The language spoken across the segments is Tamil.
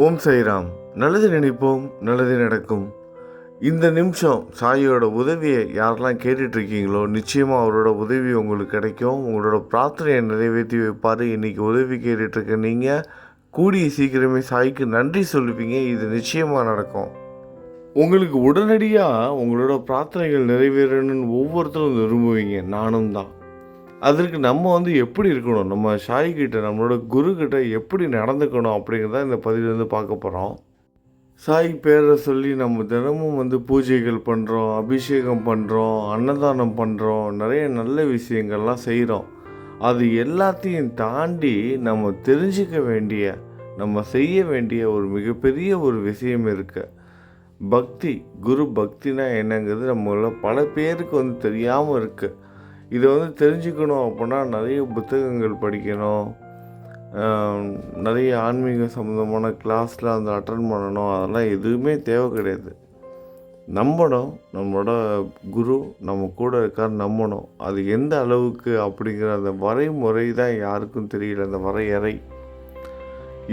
ஓம் சாய்ராம். நல்லது நினைப்போம், நல்லது நடக்கும். இந்த நிமிஷம் சாயோட உதவியை யாரெல்லாம் கேட்டுட்ருக்கீங்களோ நிச்சயமாக அவரோட உதவி உங்களுக்கு கிடைக்கும். உங்களோட பிரார்த்தனையை நிறைவேற்றி வைப்பார். இன்றைக்கி உதவி கேட்டுட்ருக்க நீங்கள் கூடிய சீக்கிரமே சாய்க்கு நன்றி சொல்லுவீங்க. இது நிச்சயமாக நடக்கும். உங்களுக்கு உடனடியாக உங்களோட பிரார்த்தனைகள் நிறைவேறணும்னு ஒவ்வொருத்தரும் விரும்புவீங்க. நானும் தான். அதற்கு நம்ம எப்படி இருக்கணும், நம்ம சாய்கிட்ட நம்மளோட குருக்கிட்ட எப்படி நடந்துக்கணும் அப்படிங்கிறத இந்த பதிவில் பார்க்க போகிறோம். சாய் பேரை சொல்லி நம்ம தினமும் பூஜைகள் பண்ணுறோம், அபிஷேகம் பண்ணுறோம், அன்னதானம் பண்ணுறோம், நிறைய நல்ல விஷயங்கள்லாம் செய்கிறோம். அது எல்லாத்தையும் தாண்டி நம்ம தெரிஞ்சிக்க வேண்டிய, நம்ம செய்ய வேண்டிய ஒரு மிகப்பெரிய ஒரு விஷயம் இருக்குது. பக்தி. குரு பக்தினா என்னங்கிறது நம்மள பல பேருக்கு தெரியாமல் இருக்குது. இதை தெரிஞ்சுக்கணும் அப்படின்னா நிறைய புத்தகங்கள் படிக்கணும், நிறைய ஆன்மீக சம்மந்தமான கிளாஸில் அட்டன் பண்ணணும். அதெல்லாம் எதுவுமே தேவை கிடையாது. நம்பணும், நம்மளோட குரு நம்ம கூட இருக்கார் நம்பணும். அது எந்த அளவுக்கு அப்படிங்கிற அந்த வரைமுறை தான் யாருக்கும் தெரியல. அந்த வரையறை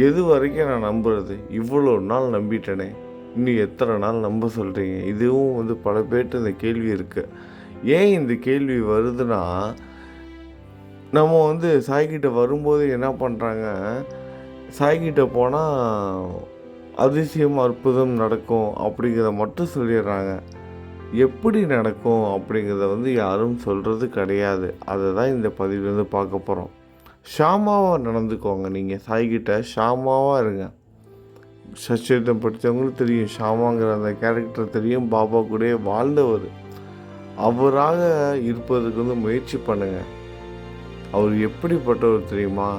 எது வரைக்கும் நான் நம்புறது, இவ்வளோ நாள் நம்பிட்டேனே, இன்னும் எத்தனை நாள் நம்ப சொல்கிறீங்க? இதுவும் பல பேர்ட்டு இந்த கேள்வி இருக்குது. ஏன் இந்த கேள்வி வருதுன்னா, நம்ம சாய்கிட்ட வரும்போது என்ன பண்ணுறாங்க, சாய்கிட்ட போனால் அதிசயம் அற்புதம் நடக்கும் அப்படிங்கிறத மட்டும் சொல்லிடுறாங்க. எப்படி நடக்கும் அப்படிங்கிறத யாரும் சொல்கிறது கிடையாது. அதை தான் இந்த பதிவில் பார்க்க போகிறோம். ஷாமாவாக நடந்துக்கோங்க. நீங்கள் சாய்கிட்ட ஷாமாவாக இருங்க. சச்சரித்தம் படித்தவங்களுக்கு தெரியும், ஷாமாங்கிற அந்த கேரக்டர் தெரியும். பாபா கூட வாழ்ந்தவர். அவராக இருப்பதுக்கு முயற்சி பண்ணுங்கள். அவர் எப்படிப்பட்டவர் தெரியுமா?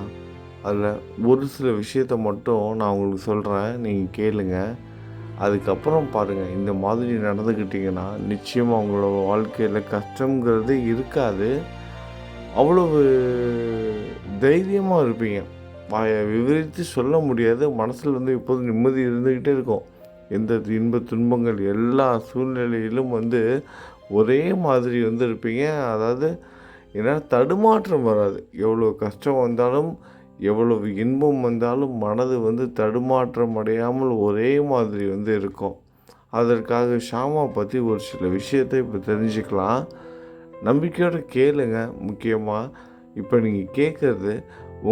அதில் ஒரு சில விஷயத்த மட்டும் நான் உங்களுக்கு சொல்கிறேன், நீங்கள் கேளுங்க. அதுக்கப்புறம் பாருங்கள். இந்த மாதிரி நடந்துக்கிட்டிங்கன்னா நிச்சயமாக உங்களோட வாழ்க்கையில் கஷ்டங்கிறது இருக்காது. அவ்வளவு தைரியமாக இருப்பீங்க. விவரித்து சொல்ல முடியாது. மனசில் எப்போதும் நிம்மதி இருந்துக்கிட்டே இருக்கும். எந்த இன்ப துன்பங்கள் எல்லா சூழ்நிலையிலும் ஒரே மாதிரி இருப்பீங்க. அதாவது ஏன்னா தடுமாற்றம் வராது. எவ்வளோ கஷ்டம் வந்தாலும், எவ்வளவு இன்பம் வந்தாலும் மனது தடுமாற்றம் அடையாமல் ஒரே மாதிரி இருக்கும். அதற்காக ஷாமா பற்றி ஒரு சில விஷயத்தை இப்போ தெரிஞ்சுக்கலாம். நம்பிக்கையோடு கேளுங்க. முக்கியமாக இப்போ நீங்கள் கேட்குறது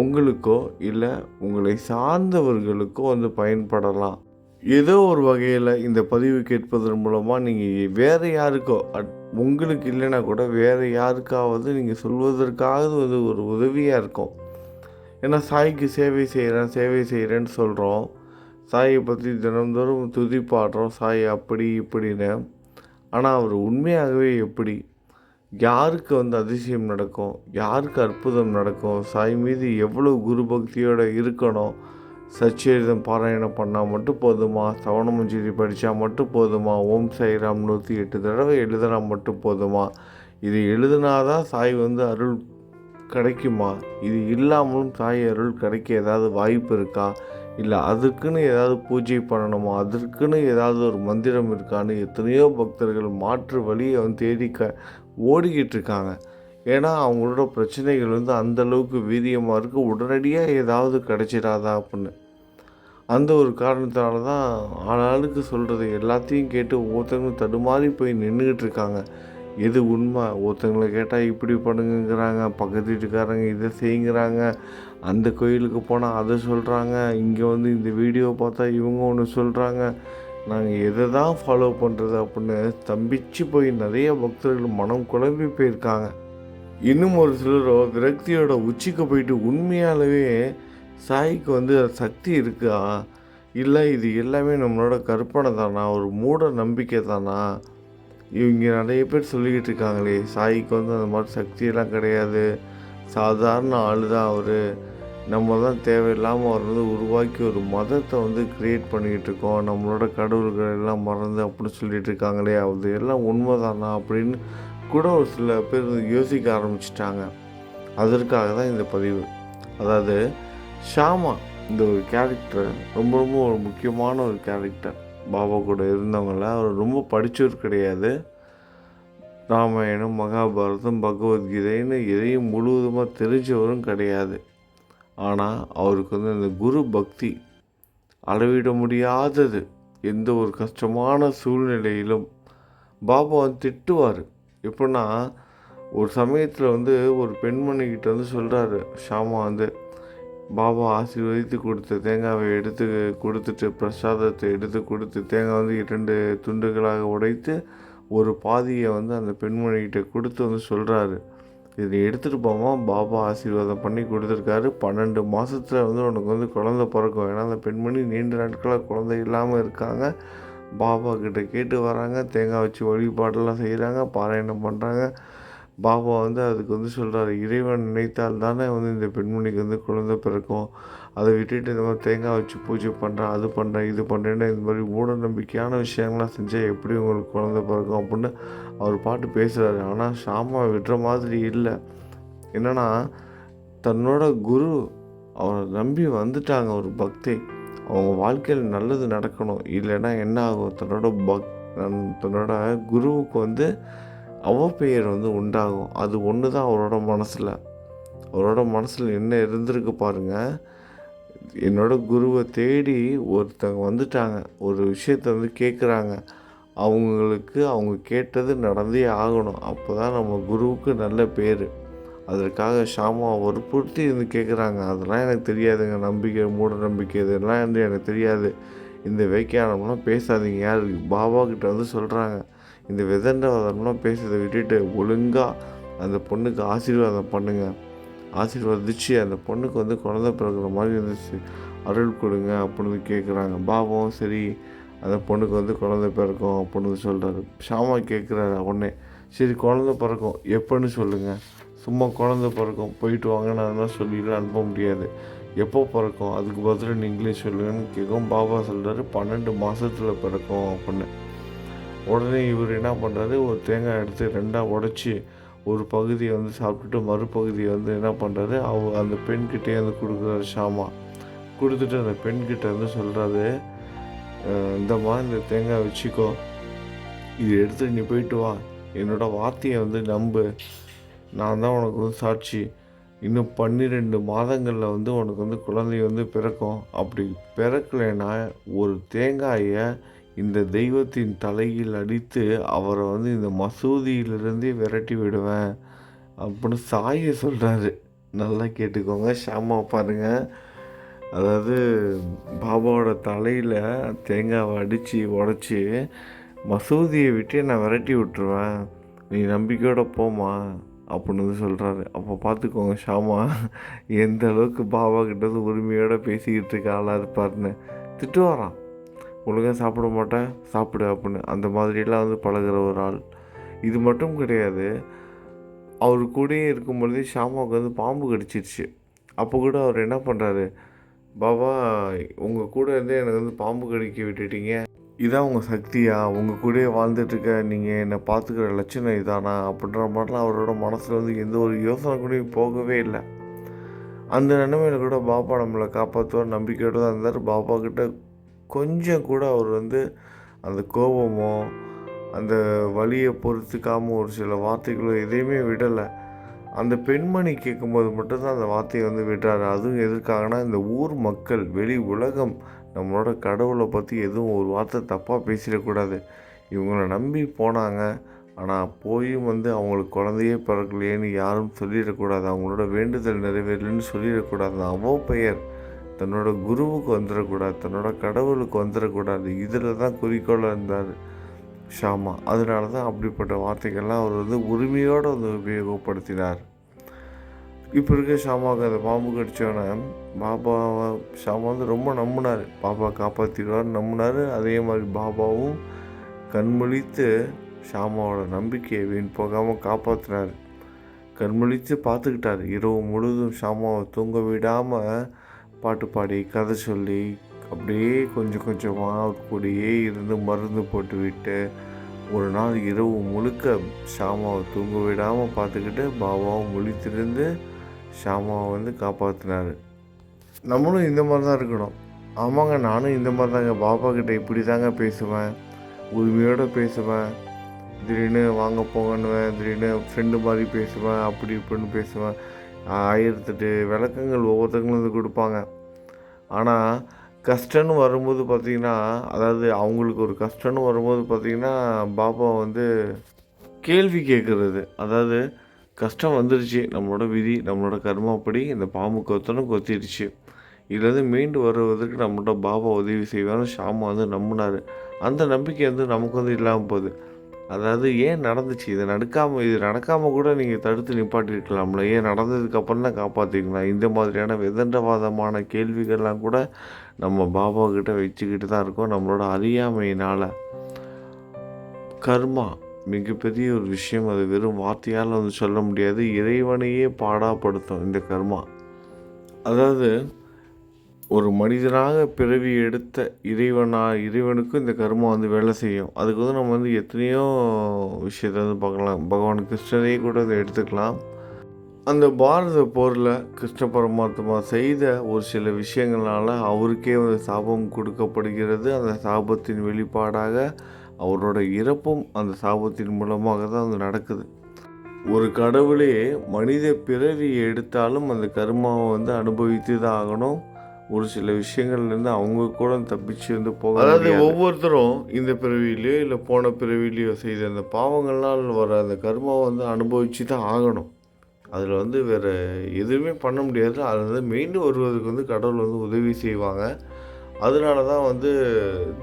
உங்களுக்கோ இல்லை உங்களை சார்ந்தவர்களுக்கோ பயன்படலாம். ஏதோ ஒரு வகையில் இந்த பதிவு கேட்பதன் மூலமாக நீங்கள் வேறு யாருக்கோ, உங்களுக்கு இல்லைன்னா கூட வேறு யாருக்காவது நீங்கள் சொல்வதற்காக ஒரு உதவியாக இருக்கும். ஏன்னா சாய்க்கு சேவை செய்கிறேன்னு சொல்கிறோம். சாயை பற்றி தினந்தோறும் துதி பாடுறோம், சாய் அப்படி இப்படின்னு. ஆனால் அவர் உண்மையாகவே எப்படி, யாருக்கு அதிசயம் நடக்கும், யாருக்கு அற்புதம் நடக்கும், சாய் மீது எவ்வளோ குரு பக்தியோடு இருக்கணும், சச்சரிதம் பாராயணம் பண்ணால் மட்டும் போதுமா, சவணமஞ்சரி படித்தா மட்டும் போதுமா, ஓம் சாய்ராம் 108 தடவை எழுதினா மட்டும் போதுமா, இது எழுதினாதான் சாய் அருள் கிடைக்குமா, இது இல்லாமலும் சாய் அருள் கிடைக்க ஏதாவது வாய்ப்பு இருக்கா, இல்லை அதுக்குன்னு ஏதாவது பூஜை பண்ணணுமா, அதற்குன்னு ஏதாவது ஒரு மந்திரம் இருக்கான்னு எத்தனையோ பக்தர்கள் மாற்று வழியை தேடி ஓடிக்கிட்டு இருக்காங்க. ஏன்னா அவங்களோட பிரச்சனைகள் அந்தளவுக்கு வீரியமாக இருக்குது. உடனடியாக ஏதாவது கிடைச்சிடாதா அப்படின்னு அந்த ஒரு காரணத்தினால தான் ஆளாளுக்கு சொல்கிறது எல்லாத்தையும் கேட்டு ஒவ்வொருத்தங்களும் தடுமாறி போய் நின்றுக்கிட்டு இருக்காங்க. எது உண்மை? ஒருத்தங்களை கேட்டால் இப்படி பண்ணுங்கிறாங்க, பக்கத்து வீட்டுக்காரங்க இதை செய்யுங்கிறாங்க, அந்த கோயிலுக்கு போனால் அதை சொல்கிறாங்க, இங்கே இந்த வீடியோ பார்த்தா இவங்க ஒன்று சொல்கிறாங்க. நாங்கள் எதை தான் ஃபாலோ பண்ணுறது அப்படின்னு தம்பிச்சு போய் நிறைய பக்தர்கள் மனம் குழம்பி போயிருக்காங்க. இன்னும் ஒரு சிலரோ விரக்தியோட உச்சிக்கு போயிட்டு உண்மையாகவே சாய்க்கு சக்தி இருக்கா, இல்லை இது எல்லாமே நம்மளோட கற்பனை தானா, ஒரு மூட நம்பிக்கை தானா, இவங்க நிறைய பேர் சொல்லிக்கிட்டு இருக்காங்களே சாய்க்கு அந்த மாதிரி சக்தியெல்லாம் கிடையாது, சாதாரண ஆள் தான் அவர், நம்ம தான் தேவையில்லாமல் அவர் உருவாக்கி ஒரு மதத்தை க்ரியேட் பண்ணிக்கிட்டு இருக்கோம், நம்மளோட கடவுள்கள் எல்லாம் மறந்து அப்படின்னு சொல்லிட்டு இருக்காங்களே, அது எல்லாம் உண்மைதானா அப்படின்னு கூட ஒரு சில பேர் யோசிக்க ஆரம்பிச்சிட்டாங்க. அதற்காக தான் இந்த பதிவு. அதாவது ஷாமா இந்த ஒரு கேரக்டர் ரொம்ப ரொம்ப ஒரு முக்கியமான ஒரு கேரக்டர். பாபா கூட இருந்தவங்கள அவர் ரொம்ப படித்தவர் கிடையாது. ராமாயணம், மகாபாரதம், பகவத்கீதைன்னு எதையும் முழுவதுமாக தெரிஞ்சவரும் கிடையாது. ஆனால் அவருக்கு அந்த குரு பக்தி, அளவிட முடியாதது. எந்த ஒரு கஷ்டமான சூழ்நிலையிலும் பாபா வந்து திட்டுவார். எப்படின்னா, ஒரு சமயத்தில் வந்து ஒரு பெண்மணிக்கிட்ட வந்து சொல்கிறாரு ஷாமா வந்து, பாபா ஆசீர்வதித்து கொடுத்த தேங்காவை எடுத்து கொடுத்துட்டு, பிரசாதத்தை எடுத்து கொடுத்து, தேங்காய் வந்து 2 துண்டுகளாக உடைத்து ஒரு பாதியை வந்து அந்த பெண்மணிகிட்ட கொடுத்து வந்து சொல்கிறாரு, இதை எடுத்துகிட்டு போமா, பாபா ஆசீர்வாதம் பண்ணி கொடுத்துருக்காரு. 12 மாதத்தில் வந்து உனக்கு வந்து குழந்தை பிறக்கும். ஏன்னா அந்த பெண்மணி நீண்ட நாட்களாக குழந்தை இல்லாமல் இருக்காங்க. பாபா கிட்ட கேட்டு வராங்க, தேங்காய் வச்சு வழிபாடெல்லாம் செய்கிறாங்க, பாராயணம் பண்ணுறாங்க. பாபா வந்து அதுக்கு வந்து சொல்கிறாரு, இறைவன் நினைத்தால் தானே வந்து இந்த பெண்மணிக்கு வந்து குழந்தை பிறக்கும். அதை விட்டுட்டு இந்த மாதிரி தேங்காய் வச்சு பூஜை பண்ணுறேன், அது பண்ணுறேன், இது பண்ணுறேன்னு இந்த மாதிரி மூட நம்பிக்கையான விஷயங்கள்லாம் செஞ்சால் எப்படி உங்களுக்கு குழந்தை பிறக்கும் அப்படின்னு அவர் பாட்டு பேசுகிறாரு. ஆனால் ஷாமா விடுற மாதிரி இல்லை. என்னென்னா, தன்னோட குரு அவரை நம்பி வந்துட்டாங்க ஒரு பக்தி. அவங்க வாழ்க்கையில் நல்லது நடக்கணும். இல்லைன்னா என்ன ஆகும், தன்னோட குருவுக்கு வந்து அவப்பெயர் வந்து உண்டாகும். அது ஒன்று தான் அவரோட மனசில் என்ன இருந்திருக்கு பாருங்கள். என்னோட குருவை தேடி ஒருத்தங்க வந்துட்டாங்க, ஒரு விஷயத்த வந்து கேட்குறாங்க, அவங்களுக்கு அவங்க கேட்டது நடந்தே ஆகணும். அப்போ தான் நம்ம குருவுக்கு நல்ல பேர். அதற்காக ஷாமா வற்புறுத்தி இருந்து கேட்குறாங்க. அதெல்லாம் எனக்கு தெரியாதுங்க, நம்பிக்கை மூட நம்பிக்கை இதெல்லாம் வந்து எனக்கு தெரியாது, இந்த வேக்கியானம்லாம் பேசாதீங்க. யார் பாபா கிட்ட வந்து சொல்கிறாங்க, இந்த விதண்டவாதம்லாம் பேசுறதை விட்டுட்டு ஒழுங்காக அந்த பொண்ணுக்கு ஆசீர்வாதம் பண்ணுங்கள், ஆசீர்வதிச்சு அந்த பொண்ணுக்கு வந்து குழந்தை பிறகுற மாதிரி இருந்துச்சு, அருள் கொடுங்க அப்படின்னு கேட்குறாங்க. பாபாவும் சரி அந்த பொண்ணுக்கு வந்து குழந்தை பிறக்கும் அப்படின்னு சொல்கிறாரு. ஷாமா கேட்குறாரு உடனே, சரி குழந்தை பிறக்கும் எப்போன்னு சொல்லுங்கள். சும்மா குழந்தை பிறக்கும் போயிட்டு வாங்க நான் சொல்லிலாம் அனுப்ப முடியாது, எப்போ பிறக்கும் அதுக்கு பதில் நீங்களே சொல்லுங்கன்னு கேட்கும். பாபா சொல்கிறாரு 12 மாதத்தில் பிறக்கும் அப்படின்னு. உடனே இவர் என்ன பண்ணுறாரு, ஒரு தேங்காய் எடுத்து 2ஆக உடச்சி ஒரு பகுதியை வந்து சாப்பிட்டுட்டு மறுபகுதியை வந்து என்ன பண்ணுறாரு, அந்த பெண்கிட்டே வந்து கொடுக்குறாரு ஷாமா. கொடுத்துட்டு அந்த பெண்கிட்ட வந்து சொல்கிறாரு, இந்தம்மா இந்த தேங்காய் வச்சுக்கோ, இது எடுத்து நீ போயிட்டு வா, என்னோடய வார்த்தையை வந்து நம்பு, நான் தான் உனக்கு வந்து சாட்சி, இன்னும் 12 மாதங்களில் வந்து உனக்கு வந்து குழந்தை வந்து பிறக்கும். அப்படி பிறக்கலைன்னா ஒரு தேங்காயை இந்த தெய்வத்தின் தலையில் அடித்து அவரை வந்து இந்த மசூதியிலிருந்தே விரட்டி விடுவேன் அப்படின்னு சாயை சொல்கிறாரு. நல்லா கேட்டுக்கோங்க, ஷாமா பாருங்கள். அதாவது பாபாவோட தலையில் தேங்காவை அடித்து உடச்சி மசூதியை விட்டு நான் விரட்டி விட்டுருவேன், நீ நம்பிக்கையோடு போமா அப்படின்னு வந்து சொல்கிறாரு. அப்போ பார்த்துக்கோங்க ஷாமா எந்த அளவுக்கு பாபா கிட்ட உரிமையோடு பேசிக்கிட்டு இருக்க ஆளாக இருப்பார்னு. திட்டு வரான், ஒழுங்காக சாப்பிட மாட்டேன் சாப்பிடு அப்படின்னு, அந்த மாதிரியெல்லாம் வந்து பழகிற ஒரு ஆள். இது மட்டும் கிடையாது, அவர் கூடயே இருக்கும்பொழுதே ஷாமாவுக்கு வந்து பாம்பு கடிச்சிருச்சு. அப்போ கூட அவர் என்ன பண்ணுறாரு, பாபா உங்கள் கூட இருந்தே எனக்கு வந்து பாம்பு கடிக்க விட்டுட்டீங்க, இதான் உங்கள் சக்தியா, உங்கள் கூடயே வாழ்ந்துட்டுருக்க, நீங்கள் என்னை பார்த்துக்கிற லட்சணம் இதானா அப்படின்ற மாதிரிலாம் அவரோட மனசில் வந்து எந்த ஒரு யோசனை கூடயும் போகவே இல்லை. அந்த நிலைமையில் கூட பாபா நம்மளை காப்பாற்றுவார் நம்பிக்கையோடு தான் இருந்தார். பாபா கிட்ட கொஞ்சம் கூட அவர் வந்து அந்த கோபமோ அந்த வலியை பொறுத்துக்காமல் ஒரு சில வார்த்தைகளோ எதையுமே விடலை. அந்த பெண்மணி கேட்கும்போது மட்டும்தான் அந்த வார்த்தையை வந்து விடுறாரு. அதுவும் எதுக்காகனா, இந்த ஊர் மக்கள் வெளி உலகம் நம்மளோட கடவுளை பற்றி எதுவும் ஒரு வார்த்தை தப்பாக பேசிடக்கூடாது. இவங்கள நம்பி போனாங்க, ஆனால் போயும் வந்து அவங்களுக்கு குழந்தையே பிறக்கலையேன்னு யாரும் சொல்லிடக்கூடாது, அவங்களோட வேண்டுதல் நிறைவேறலன்னு சொல்லிடக்கூடாது. அவப்பெயர் தன்னோட குருவுக்கு வந்துடக்கூடாது, தன்னோட கடவுளுக்கு வந்துடக்கூடாது. இதில் தான் குறிக்கோளாக இருந்தார் ஷாமா. அதனால தான் அப்படிப்பட்ட வார்த்தைகள்லாம் அவர் வந்து உரிமையோடு வந்து உபயோகப்படுத்தினார். இப்போ இருக்க ஷாமாவுக்கு அந்த பாம்பு கடித்தோன்னே ஷாமா வந்து ரொம்ப நம்பினார், பாபா காப்பாற்றிடுவார் நம்பினார். அதே மாதிரி பாபாவும் கண்முழித்து ஷாமாவோட நம்பிக்கையை வீண் போகாமல் காப்பாற்றினார். கண்முழித்து பார்த்துக்கிட்டார். இரவு முழுதும் ஷாமாவை தூங்க விடாமல் பாட்டு பாடி கதை சொல்லி அப்படியே கொஞ்சம் கொஞ்சமாக அவர் கூடயே இருந்து மருந்து போட்டு விட்டு ஒரு நாள் இரவு முழுக்க ஷாமாவை தூங்க விடாமல் பார்த்துக்கிட்டு பாபாவும் முழித்திருந்து ஷாமாவை வந்து காப்பாற்றினார். நம்மளும் இந்த மாதிரி தான் இருக்கணும். ஆமாங்க, நானும் இந்த மாதிரி தாங்க பாபா கிட்டே இப்படி தாங்க பேசுவேன், உரிமையோடு பேசுவேன், திடீர்னு வாங்க போங்கன்னுவேன், திடீர்னு ஃப்ரெண்டு மாதிரி பேசுவேன், அப்படி இப்படின்னு பேசுவேன். 1008 விளக்கங்கள் ஒவ்வொருத்தங்களும் வந்து கொடுப்பாங்க. ஆனால் கஷ்டம்னு வரும்போது பார்த்திங்கன்னா, அதாவது அவங்களுக்கு ஒரு கஷ்டம்னு வரும்போது பார்த்திங்கன்னா, பாபா வந்து கேள்வி கேட்குறது. அதாவது கஷ்டம் வந்துருச்சு, நம்மளோட விதி, நம்மளோட கர்மாப்படி இந்த பாம்பு கொத்தணும் கொத்திடுச்சு. இதுலேருந்து மீண்டு வருவதற்கு நம்மள்ட்ட பாபா உதவி செய்வார்னு ஷாமா வந்து நம்பினார். அந்த நம்பிக்கை வந்து நமக்கு வந்து இல்லாமல் போகுது. அதாவது ஏன் நடந்துச்சு? இது நடக்காமல் கூட நீங்கள் தடுத்து நிப்பாட்டியிருக்கலாம்ல. ஏன் நடந்ததுக்கப்புறம் தான் காப்பாற்றிக்கலாம்? இந்த மாதிரியான விதண்டவாதமான கேள்விகள்லாம் கூட நம்ம பாபா கிட்ட வச்சுக்கிட்டு தான் இருக்கோம். நம்மளோட அறியாமையினால். கர்மா மிகப்பெரிய ஒரு விஷயம். அது வெறும் வார்த்தையால் வந்து சொல்ல முடியாது. இறைவனையே பாடாப்படுத்தும் இந்த கர்மா. அதாவது ஒரு மனிதனாக பிறவி எடுத்த இறைவனுக்கும் இந்த கர்மா வந்து வேலை செய்யும். அதுக்கு வந்து நம்ம வந்து எத்தனையோ விஷயத்தை வந்து பார்க்கலாம். பகவான் கிருஷ்ணரையே கூட அதை எடுத்துக்கலாம். அந்த பாரத போரில் கிருஷ்ண பரமாத்மா செய்த ஒரு சில விஷயங்களால் அவருக்கே வந்து சாபம் கொடுக்கப்படுகிறது. அந்த சாபத்தின் வெளிப்பாடாக அவரோட இறப்பும் அந்த சாபத்தின் மூலமாக தான் வந்து நடக்குது. ஒரு கடவுளே மனித பிறவி எடுத்தாலும் அந்த கர்மாவை வந்து அனுபவித்து தான் ஆகணும். ஒரு சில விஷயங்கள்லேருந்து அவங்க கூட தப்பிச்சு வந்து போக, அதாவது ஒவ்வொருத்தரும் இந்த பிறவிலையோ இல்லை போன பிறவிலையோ செய்த அந்த பாவங்கள்னால் வர அந்த கர்மாவை வந்து அனுபவித்து தான் ஆகணும். அதில் வந்து வேறு எதுவுமே பண்ண முடியாது. அதில் வந்து மீண்டும் வருவதற்கு வந்து கடவுள் வந்து உதவி செய்வாங்க. அதனால தான் வந்து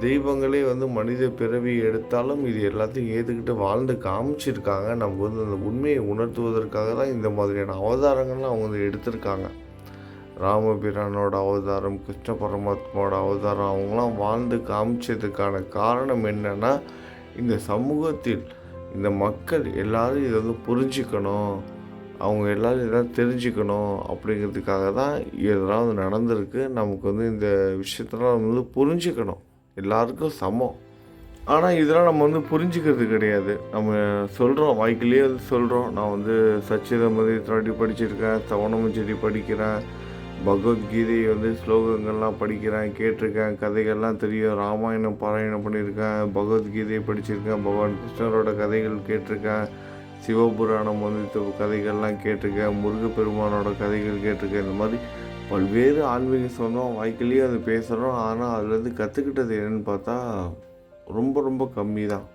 தெய்வங்களே வந்து மனித பிறவி எடுத்தாலும் இது எல்லாத்தையும் ஏற்றுக்கிட்டு வாழ்ந்து காமிச்சிருக்காங்க. நமக்கு வந்து அந்த உண்மையை உணர்த்துவதற்காக தான் இந்த மாதிரியான அவதாரங்கள்லாம் அவங்க வந்து எடுத்திருக்காங்க. ராமபிரானோட அவதாரம், கிருஷ்ண பரமாத்மாவோட அவதாரம், அவங்களாம் வாழ்ந்து காமிச்சதுக்கான காரணம் என்னென்னா, இந்த சமூகத்தில் இந்த மக்கள் எல்லோரும் இதை வந்து புரிஞ்சுக்கணும், அவங்க எல்லோரும் இதெல்லாம் தெரிஞ்சுக்கணும் அப்படிங்கிறதுக்காக தான் இதெல்லாம் வந்து நடந்திருக்கு. நமக்கு வந்து இந்த விஷயத்தெல்லாம் வந்து புரிஞ்சுக்கணும், எல்லாருக்கும் சமம். ஆனால் இதெல்லாம் நம்ம வந்து புரிஞ்சுக்கிறது கிடையாது. நம்ம சொல்கிறோம், வாய்க்கிலேயே வந்து சொல்கிறோம், நான் வந்து சச்சிதமதி படிச்சிருக்கேன், சவணமஞ்சரி படிக்கிறேன், பகவத்கீதையை வந்து ஸ்லோகங்கள்லாம் படிக்கிறேன், கேட்டிருக்கேன், கதைகள்லாம் தெரியும், ராமாயணம் பாராயணம் பண்ணியிருக்கேன், பகவத்கீதையை படிச்சிருக்கேன், பகவான் கிருஷ்ணரோட கதைகள் கேட்டிருக்கேன், சிவபுராணம் வந்து கதைகள்லாம் கேட்டிருக்கேன், முருகப்பெருமானோட கதைகள் கேட்டிருக்கேன். இந்த மாதிரி பல்வேறு ஆன்மீக சொந்தம் வாய்க்கிலேயே அது பேசுகிறோம். ஆனால் அதுலேருந்து கற்றுக்கிட்டது என்னென்னு பார்த்தா ரொம்ப ரொம்ப கம்மி தான்.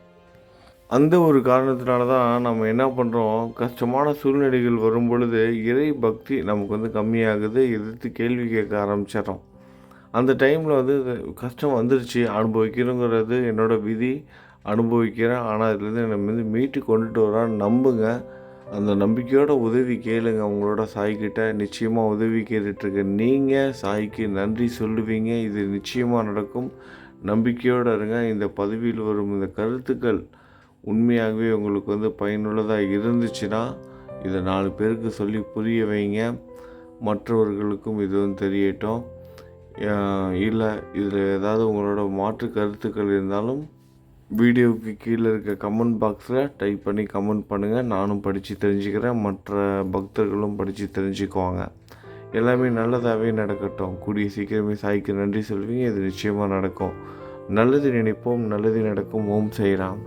அந்த ஒரு காரணத்தினால தான் நம்ம என்ன பண்ணுறோம், கஷ்டமான சூழ்நிலைகள் வரும் பொழுது இறை பக்தி நமக்கு வந்து கம்மியாகுது. எதிர்த்து கேள்வி கேட்க ஆரம்பிச்சிடறோம். அந்த டைமில் வந்து கஷ்டம் வந்துருச்சு, அனுபவிக்கணுங்கிறது என்னோடய விதி, அனுபவிக்கிறேன். ஆனால் இதுலேருந்து என்னை வந்து மீட்டு கொண்டுட்டு வரான்னு நம்புங்க. அந்த நம்பிக்கையோட உதவி கேளுங்க. உங்களோட சாய்கிட்ட நிச்சயமாக உதவி கேட்டுட்ருக்க நீங்கள் சாய்க்கு நன்றி சொல்லுவீங்க. இது நிச்சயமாக நடக்கும். நம்பிக்கையோடு இருங்க. இந்த பதிவில் வரும் இந்த கருத்துக்கள் உண்மையாகவே உங்களுக்கு வந்து பயனுள்ளதாக இருந்துச்சுன்னா இதை 4 பேருக்கு சொல்லி புரிய வைங்க. மற்றவர்களுக்கும் இது வந்து தெரியட்டும். இல்லை இதில் ஏதாவது உங்களோட மாற்று கருத்துக்கள் இருந்தாலும் வீடியோவுக்கு கீழே இருக்க கமெண்ட் பாக்ஸில் டைப் பண்ணி கமெண்ட் பண்ணுங்கள். நானும் படித்து தெரிஞ்சுக்கிறேன், மற்ற பக்தர்களும் படித்து தெரிஞ்சுக்குவாங்க. எல்லாமே நல்லதாகவே நடக்கட்டும். கூடிய சீக்கிரமே சாய்க்கு நன்றி சொல்வீங்க. இது நிச்சயமாக நடக்கும். நல்லது நினைப்போம், நல்லது நடக்கும். ஓம் சாய்ராம்.